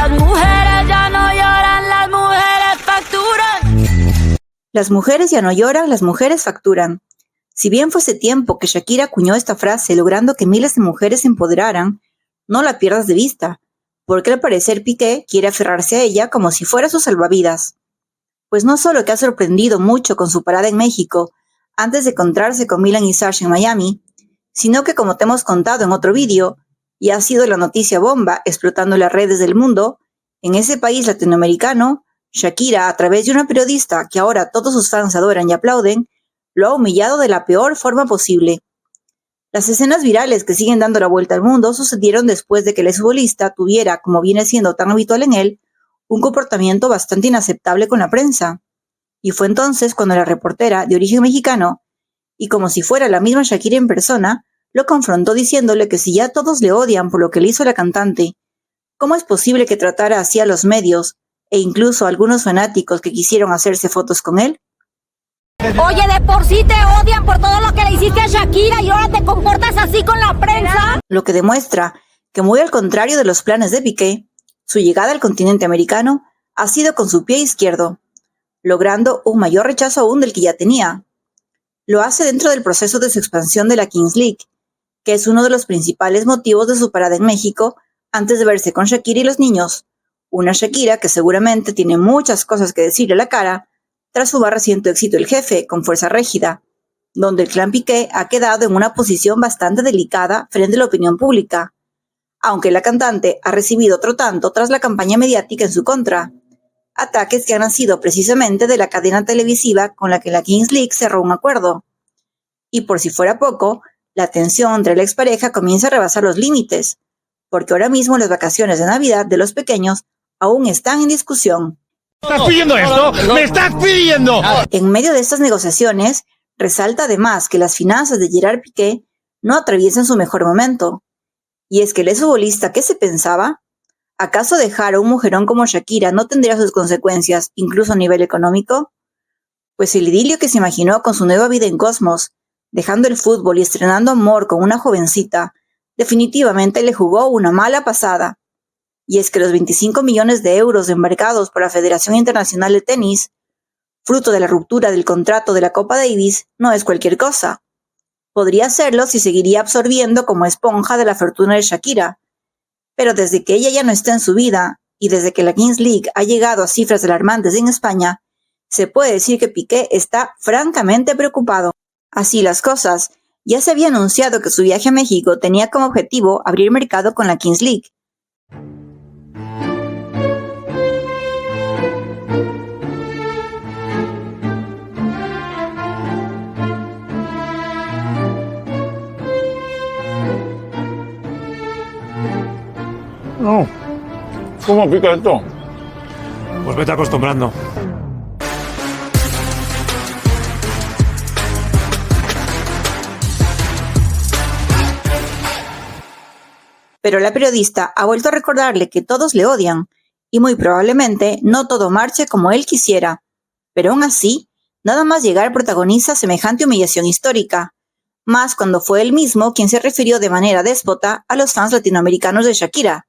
Las mujeres ya no lloran, las mujeres facturan. Las mujeres ya no lloran, las mujeres facturan. Si bien fue hace tiempo que Shakira acuñó esta frase logrando que miles de mujeres se empoderaran, no la pierdas de vista, porque al parecer Piqué quiere aferrarse a ella como si fuera su salvavidas. Pues no solo que ha sorprendido mucho con su parada en México, antes de encontrarse con Milan y Sasha en Miami, sino que como te hemos contado en otro vídeo, y ha sido la noticia bomba explotando las redes del mundo, en ese país latinoamericano, Shakira, a través de una periodista que ahora todos sus fans adoran y aplauden, lo ha humillado de la peor forma posible. Las escenas virales que siguen dando la vuelta al mundo sucedieron después de que el exfutbolista tuviera, como viene siendo tan habitual en él, un comportamiento bastante inaceptable con la prensa. Y fue entonces cuando la reportera, de origen mexicano, y como si fuera la misma Shakira en persona, lo confrontó diciéndole que si ya todos le odian por lo que le hizo la cantante, ¿cómo es posible que tratara así a los medios e incluso a algunos fanáticos que quisieron hacerse fotos con él? Oye, de por sí te odian por todo lo que le hiciste a Shakira y ahora te comportas así con la prensa. Lo que demuestra que, muy al contrario de los planes de Piqué, su llegada al continente americano ha sido con su pie izquierdo, logrando un mayor rechazo aún del que ya tenía. Lo hace dentro del proceso de su expansión de la Kings League, que es uno de los principales motivos de su parada en México antes de verse con Shakira y los niños, una Shakira que seguramente tiene muchas cosas que decirle a la cara tras su más reciente éxito El Jefe, con Fuerza Régida, donde el clan Piqué ha quedado en una posición bastante delicada frente a la opinión pública, aunque la cantante ha recibido otro tanto tras la campaña mediática en su contra, ataques que han nacido precisamente de la cadena televisiva con la que la Kings League cerró un acuerdo. Y por si fuera poco, la tensión entre la expareja comienza a rebasar los límites, porque ahora mismo las vacaciones de Navidad de los pequeños aún están en discusión. ¿Me estás pidiendo esto? ¡Me estás pidiendo! En medio de estas negociaciones, resalta además que las finanzas de Gerard Piqué no atraviesan su mejor momento. Y es que el exfutbolista, ¿qué se pensaba? ¿Acaso dejar a un mujerón como Shakira no tendría sus consecuencias, incluso a nivel económico? Pues el idilio que se imaginó con su nueva vida en Cosmos, dejando el fútbol y estrenando amor con una jovencita, definitivamente le jugó una mala pasada. Y es que los 25 millones de euros embarcados por la Federación Internacional de Tenis, fruto de la ruptura del contrato de la Copa Davis, no es cualquier cosa. Podría hacerlo si seguiría absorbiendo como esponja de la fortuna de Shakira, pero desde que ella ya no está en su vida y desde que la Kings League ha llegado a cifras alarmantes en España, se puede decir que Piqué está francamente preocupado. Así las cosas, ya se había anunciado que su viaje a México tenía como objetivo abrir mercado con la Kings League. No. ¿Cómo pica esto? Pues vete acostumbrando. Pero la periodista ha vuelto a recordarle que todos le odian, y muy probablemente no todo marche como él quisiera. Pero aún así, nada más llegar protagoniza semejante humillación histórica, más cuando fue él mismo quien se refirió de manera déspota a los fans latinoamericanos de Shakira.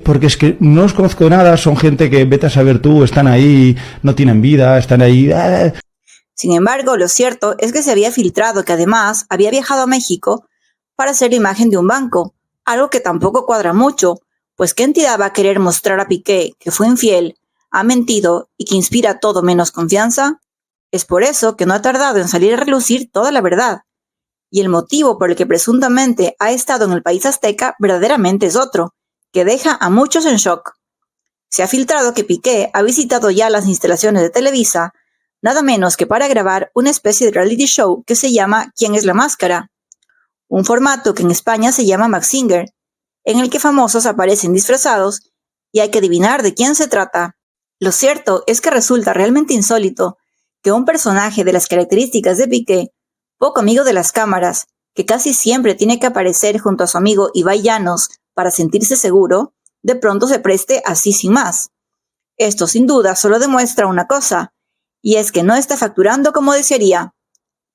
Porque es que no os conozco de nada, son gente que vete a saber tú, están ahí, no tienen vida, están ahí... Sin embargo, lo cierto es que se había filtrado que además había viajado a México para hacer la imagen de un banco, algo que tampoco cuadra mucho, pues ¿qué entidad va a querer mostrar a Piqué que fue infiel, ha mentido y que inspira todo menos confianza? Es por eso que no ha tardado en salir a relucir toda la verdad. Y el motivo por el que presuntamente ha estado en el país azteca verdaderamente es otro, que deja a muchos en shock. Se ha filtrado que Piqué ha visitado ya las instalaciones de Televisa, nada menos que para grabar una especie de reality show que se llama ¿Quién es la máscara?, un formato que en España se llama Mask Singer, en el que famosos aparecen disfrazados y hay que adivinar de quién se trata. Lo cierto es que resulta realmente insólito que un personaje de las características de Piqué, poco amigo de las cámaras, que casi siempre tiene que aparecer junto a su amigo Ibai Llanos para sentirse seguro, de pronto se preste así sin más. Esto sin duda solo demuestra una cosa, y es que no está facturando como desearía.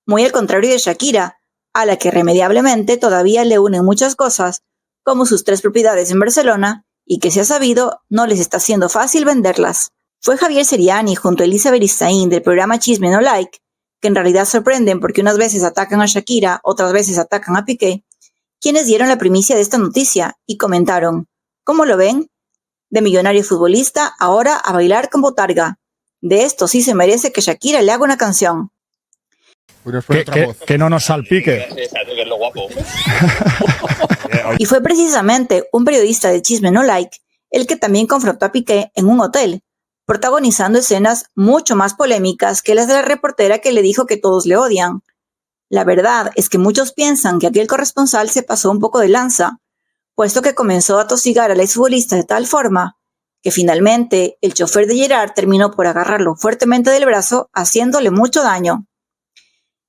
Muy al contrario de Shakira, a la que irremediablemente todavía le unen muchas cosas, como sus 3 propiedades en Barcelona y que se ha sabido no les está siendo fácil venderlas. Fue Javier Seriani junto a Elisa Beristain del programa Chisme No Like, que en realidad sorprenden porque unas veces atacan a Shakira, otras veces atacan a Piqué, quienes dieron la primicia de esta noticia y comentaron: ¿cómo lo ven? De millonario futbolista, ahora a bailar con botarga. De esto sí se merece que Shakira le haga una canción. Que no nos salpique. Y fue precisamente un periodista de Chisme No Like el que también confrontó a Piqué en un hotel, protagonizando escenas mucho más polémicas que las de la reportera que le dijo que todos le odian. La verdad es que muchos piensan que aquel corresponsal se pasó un poco de lanza, puesto que comenzó a tosigar al exfutbolista de tal forma que finalmente el chofer de Gerard terminó por agarrarlo fuertemente del brazo, haciéndole mucho daño.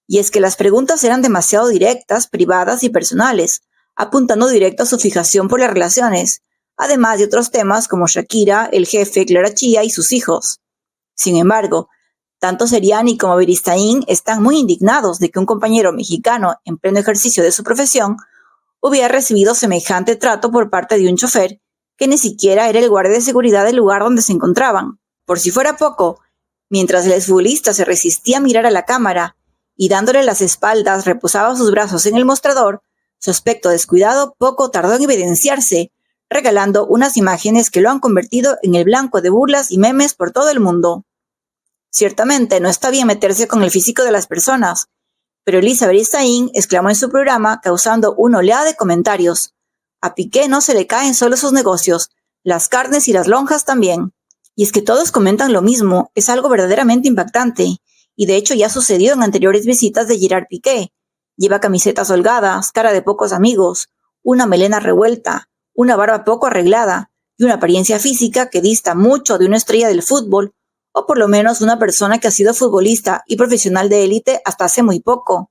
Y es que las preguntas eran demasiado directas, privadas y personales, apuntando directo a su fijación por las relaciones, además de otros temas como Shakira, el jefe, Clara Chía y sus hijos. Sin embargo, tanto Seriani como Beristain están muy indignados de que un compañero mexicano en pleno ejercicio de su profesión hubiera recibido semejante trato por parte de un chofer que ni siquiera era el guardia de seguridad del lugar donde se encontraban. Por si fuera poco, mientras el exfutbolista se resistía a mirar a la cámara y dándole las espaldas reposaba sus brazos en el mostrador, su aspecto descuidado poco tardó en evidenciarse, regalando unas imágenes que lo han convertido en el blanco de burlas y memes por todo el mundo. Ciertamente no está bien meterse con el físico de las personas, pero Elisa Beristain exclamó en su programa causando una oleada de comentarios: a Piqué no se le caen solo sus negocios, las carnes y las lonjas también. Y es que todos comentan lo mismo, es algo verdaderamente impactante, y de hecho ya sucedió en anteriores visitas de Gerard Piqué. Lleva camisetas holgadas, cara de pocos amigos, una melena revuelta, una barba poco arreglada y una apariencia física que dista mucho de una estrella del fútbol, o por lo menos una persona que ha sido futbolista y profesional de élite hasta hace muy poco.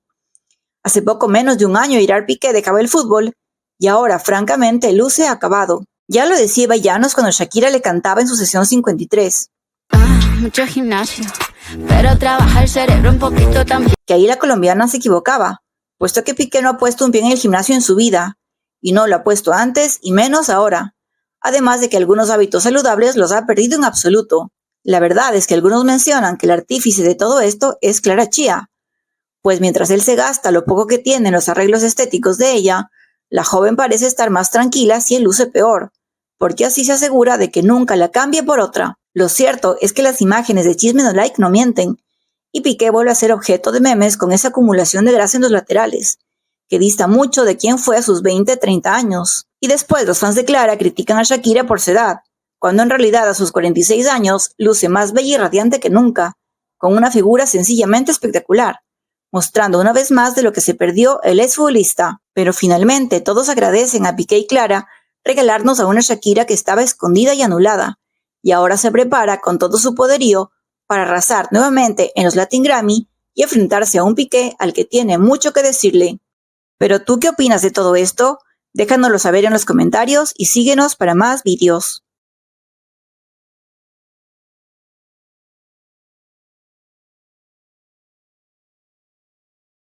Hace poco menos de un año Gerard Piqué dejaba el fútbol y ahora francamente luce acabado. Ya lo decía Vallanos cuando Shakira le cantaba en su sesión 53. Mucho gimnasio, pero trabaja el cerebro un poquito también. Que ahí la colombiana se equivocaba, puesto que Piqué no ha puesto un pie en el gimnasio en su vida, y no lo ha puesto antes y menos ahora, además de que algunos hábitos saludables los ha perdido en absoluto. La verdad es que algunos mencionan que el artífice de todo esto es Clara Chía, pues mientras él se gasta lo poco que tiene en los arreglos estéticos de ella, la joven parece estar más tranquila si él luce peor, porque así se asegura de que nunca la cambie por otra. Lo cierto es que las imágenes de Chisme No Like no mienten, y Piqué vuelve a ser objeto de memes con esa acumulación de grasa en los laterales, que dista mucho de quién fue a sus 20-30 años. Y después los fans de Clara critican a Shakira por su edad, cuando en realidad a sus 46 años luce más bella y radiante que nunca, con una figura sencillamente espectacular, mostrando una vez más de lo que se perdió el exfutbolista. Pero finalmente todos agradecen a Piqué y Clara regalarnos a una Shakira que estaba escondida y anulada, y ahora se prepara con todo su poderío para arrasar nuevamente en los Latin Grammy y enfrentarse a un Piqué al que tiene mucho que decirle. ¿Pero tú qué opinas de todo esto? Déjanoslo saber en los comentarios y síguenos para más vídeos.